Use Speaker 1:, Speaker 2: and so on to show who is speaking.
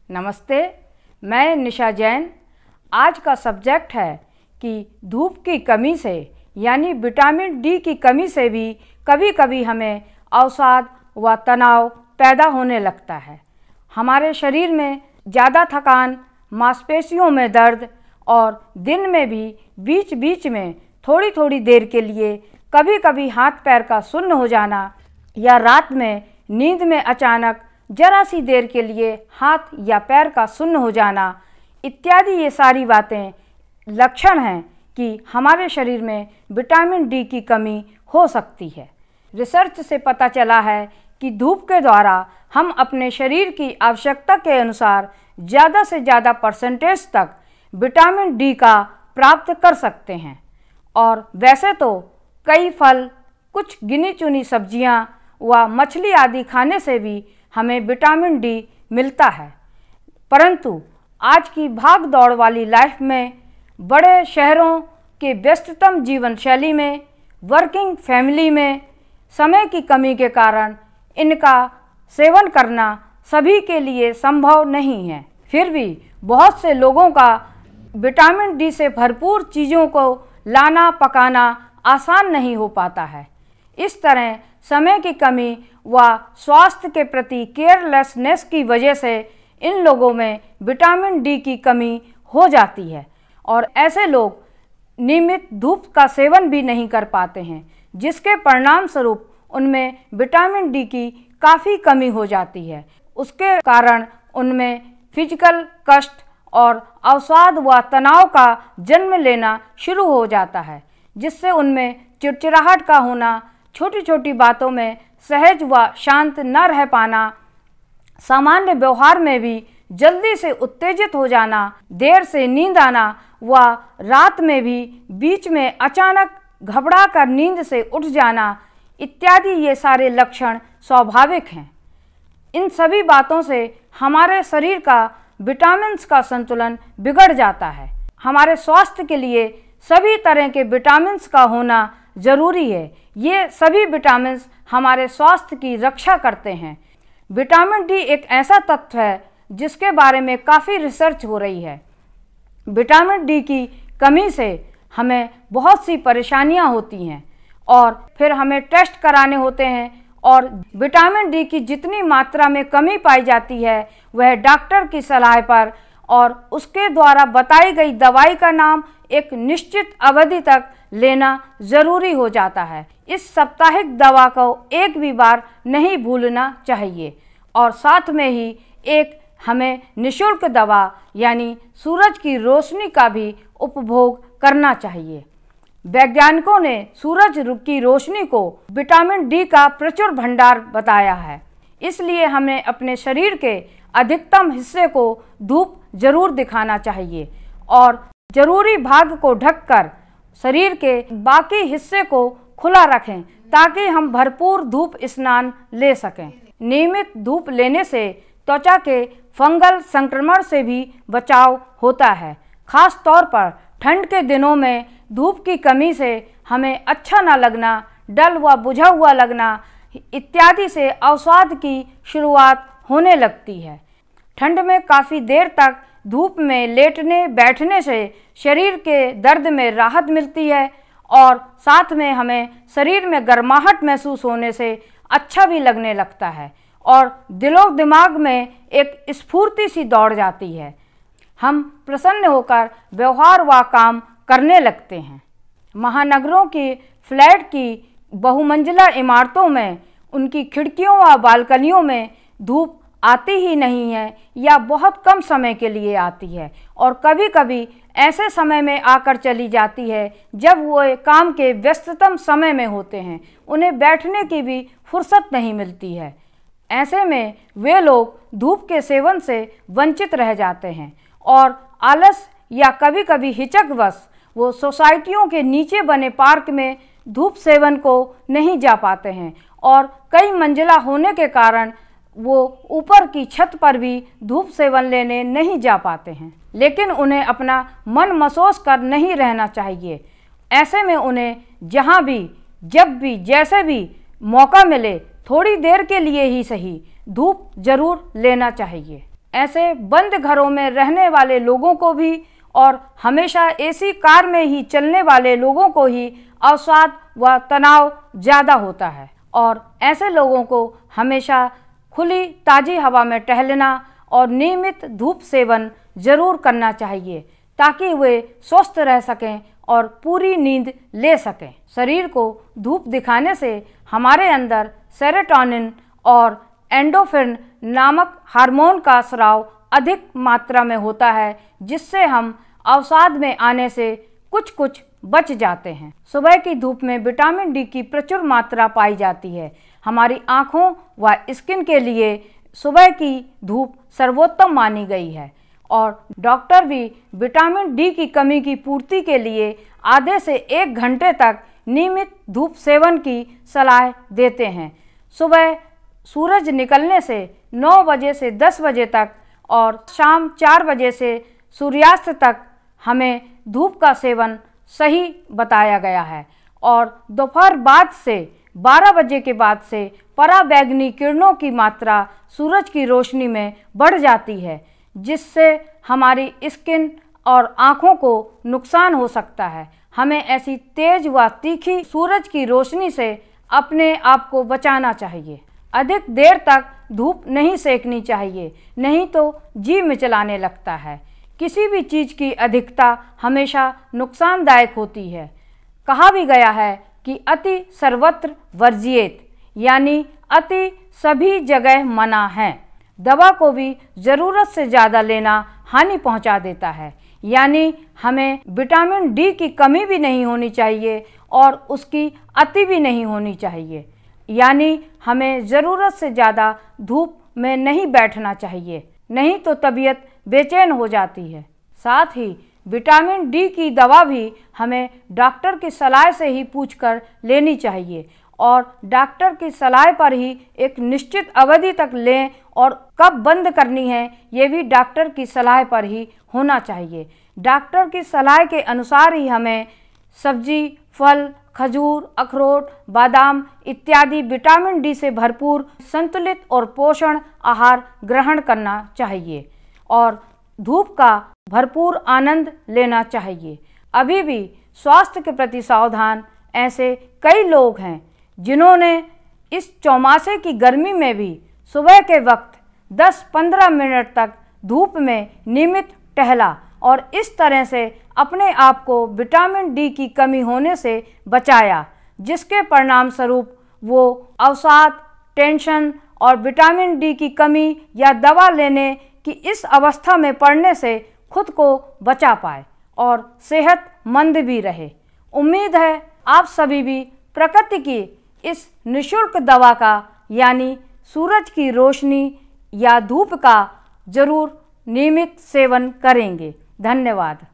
Speaker 1: नमस्ते, मैं निशा जैन। आज का सब्जेक्ट है कि धूप की कमी से यानी विटामिन डी की कमी से भी कभी कभी हमें अवसाद व तनाव पैदा होने लगता है। हमारे शरीर में ज़्यादा थकान, मांसपेशियों में दर्द और दिन में भी बीच बीच में थोड़ी थोड़ी देर के लिए कभी कभी हाथ पैर का सुन्न हो जाना या रात में नींद में अचानक जरा सी देर के लिए हाथ या पैर का सुन्न हो जाना इत्यादि, ये सारी बातें लक्षण हैं कि हमारे शरीर में विटामिन डी की कमी हो सकती है। रिसर्च से पता चला है कि धूप के द्वारा हम अपने शरीर की आवश्यकता के अनुसार ज़्यादा से ज़्यादा परसेंटेज तक विटामिन डी का प्राप्त कर सकते हैं। और वैसे तो कई फल, कुछ गिनी चुनी सब्जियां व मछली आदि खाने से भी हमें विटामिन डी मिलता है, परंतु आज की भाग दौड़ वाली लाइफ में, बड़े शहरों के व्यस्ततम जीवन शैली में, वर्किंग फैमिली में समय की कमी के कारण इनका सेवन करना सभी के लिए संभव नहीं है। फिर भी बहुत से लोगों का विटामिन डी से भरपूर चीज़ों को लाना पकाना आसान नहीं हो पाता है। इस तरह समय की कमी व स्वास्थ्य के प्रति केयरलेसनेस की वजह से इन लोगों में विटामिन डी की कमी हो जाती है और ऐसे लोग नियमित धूप का सेवन भी नहीं कर पाते हैं, जिसके परिणाम स्वरूप उनमें विटामिन डी की काफ़ी कमी हो जाती है। उसके कारण उनमें फिजिकल कष्ट और अवसाद व तनाव का जन्म लेना शुरू हो जाता है, जिससे उनमें चिड़चिड़ाहट का होना, छोटी छोटी बातों में सहज व शांत न रह पाना, सामान्य व्यवहार में भी जल्दी से उत्तेजित हो जाना, देर से नींद आना व रात में भी बीच में अचानक घबरा कर नींद से उठ जाना इत्यादि, ये सारे लक्षण स्वाभाविक हैं। इन सभी बातों से हमारे शरीर का विटामिन्स का संतुलन बिगड़ जाता है। हमारे स्वास्थ्य के लिए सभी तरह के विटामिन्स का होना ज़रूरी है। ये सभी विटामिन्स हमारे स्वास्थ्य की रक्षा करते हैं। विटामिन डी एक ऐसा तत्व है जिसके बारे में काफ़ी रिसर्च हो रही है। विटामिन डी की कमी से हमें बहुत सी परेशानियां होती हैं और फिर हमें टेस्ट कराने होते हैं और विटामिन डी की जितनी मात्रा में कमी पाई जाती है वह डॉक्टर की सलाह पर और उसके द्वारा बताई गई दवाई का नाम एक निश्चित अवधि तक लेना ज़रूरी हो जाता है। इस साप्ताहिक दवा को एक भी बार नहीं भूलना चाहिए और साथ में ही एक हमें निःशुल्क दवा यानी सूरज की रोशनी का भी उपभोग करना चाहिए। वैज्ञानिकों ने सूरज की रोशनी को विटामिन डी का प्रचुर भंडार बताया है, इसलिए हमें अपने शरीर के अधिकतम हिस्से को धूप जरूर दिखाना चाहिए और जरूरी भाग को ढककर शरीर के बाकी हिस्से को खुला रखें ताकि हम भरपूर धूप स्नान ले सकें। नियमित धूप लेने से त्वचा के फंगल संक्रमण से भी बचाव होता है। खास तौर पर ठंड के दिनों में धूप की कमी से हमें अच्छा न लगना, डल व बुझा हुआ लगना इत्यादि से अवसाद की शुरुआत होने लगती है। ठंड में काफ़ी देर तक धूप में लेटने बैठने से शरीर के दर्द में राहत मिलती है और साथ में हमें शरीर में गर्माहट महसूस होने से अच्छा भी लगने लगता है और दिलो दिमाग में एक स्फूर्ति सी दौड़ जाती है। हम प्रसन्न होकर व्यवहार व काम करने लगते हैं। महानगरों की फ्लैट की बहुमंजिला इमारतों में उनकी खिड़कियों व बालकनियों में धूप आती ही नहीं है या बहुत कम समय के लिए आती है और कभी कभी ऐसे समय में आकर चली जाती है जब वो काम के व्यस्ततम समय में होते हैं, उन्हें बैठने की भी फुर्सत नहीं मिलती है। ऐसे में वे लोग धूप के सेवन से वंचित रह जाते हैं और आलस या कभी कभी हिचकवश वो सोसाइटियों के नीचे बने पार्क में धूप सेवन को नहीं जा पाते हैं और कई मंजिला होने के कारण वो ऊपर की छत पर भी धूप सेवन लेने नहीं जा पाते हैं। लेकिन उन्हें अपना मन मसोस कर नहीं रहना चाहिए। ऐसे में उन्हें जहाँ भी, जब भी, जैसे भी मौका मिले थोड़ी देर के लिए ही सही धूप जरूर लेना चाहिए। ऐसे बंद घरों में रहने वाले लोगों को भी और हमेशा एसी कार में ही चलने वाले लोगों को ही अवसाद व तनाव ज़्यादा होता है और ऐसे लोगों को हमेशा खुली ताज़ी हवा में टहलना और नियमित धूप सेवन जरूर करना चाहिए ताकि वे स्वस्थ रह सकें और पूरी नींद ले सकें। शरीर को धूप दिखाने से हमारे अंदर सेरोटोनिन और एंडोर्फिन नामक हार्मोन का स्राव अधिक मात्रा में होता है, जिससे हम अवसाद में आने से कुछ बच जाते हैं। सुबह की धूप में विटामिन डी की प्रचुर मात्रा पाई जाती है। हमारी आँखों व स्किन के लिए सुबह की धूप सर्वोत्तम मानी गई है और डॉक्टर भी विटामिन डी की कमी की पूर्ति के लिए आधे से 1 घंटे तक नियमित धूप सेवन की सलाह देते हैं। सुबह सूरज निकलने से 9 बजे से 10 बजे तक और शाम 4 बजे से सूर्यास्त तक हमें धूप का सेवन सही बताया गया है और दोपहर बाद से 12 बजे के बाद से पराबैंगनी किरणों की मात्रा सूरज की रोशनी में बढ़ जाती है, जिससे हमारी स्किन और आँखों को नुकसान हो सकता है। हमें ऐसी तेज व तीखी सूरज की रोशनी से अपने आप को बचाना चाहिए। अधिक देर तक धूप नहीं सेकनी चाहिए, नहीं तो जी मिचलाने लगता है। किसी भी चीज़ की अधिकता हमेशा नुकसानदायक होती है। कहा भी गया है कि अति सर्वत्र वर्जियेत, यानी अति सभी जगह मना है। दवा को भी ज़रूरत से ज़्यादा लेना हानि पहुंचा देता है, यानी हमें विटामिन डी की कमी भी नहीं होनी चाहिए और उसकी अति भी नहीं होनी चाहिए, यानी हमें ज़रूरत से ज़्यादा धूप में नहीं बैठना चाहिए, नहीं तो तबीयत बेचैन हो जाती है। साथ ही विटामिन डी की दवा भी हमें डॉक्टर की सलाह से ही पूछकर लेनी चाहिए और डॉक्टर की सलाह पर ही एक निश्चित अवधि तक लें और कब बंद करनी है ये भी डॉक्टर की सलाह पर ही होना चाहिए। डॉक्टर की सलाह के अनुसार ही हमें सब्जी, फल, खजूर, अखरोट, बादाम इत्यादि विटामिन डी से भरपूर संतुलित और पोषण आहार ग्रहण करना चाहिए और धूप का भरपूर आनंद लेना चाहिए। अभी भी स्वास्थ्य के प्रति सावधान ऐसे कई लोग हैं जिन्होंने इस चौमासे की गर्मी में भी सुबह के वक्त 10-15 मिनट तक धूप में नियमित टहला और इस तरह से अपने आप को विटामिन डी की कमी होने से बचाया, जिसके परिणाम स्वरूप वो अवसाद, टेंशन और विटामिन डी की कमी या दवा लेने की इस अवस्था में पड़ने से खुद को बचा पाए और सेहतमंद भी रहे। उम्मीद है आप सभी भी प्रकृति की इस निःशुल्क दवा का यानी सूरज की रोशनी या धूप का जरूर नियमित सेवन करेंगे। धन्यवाद।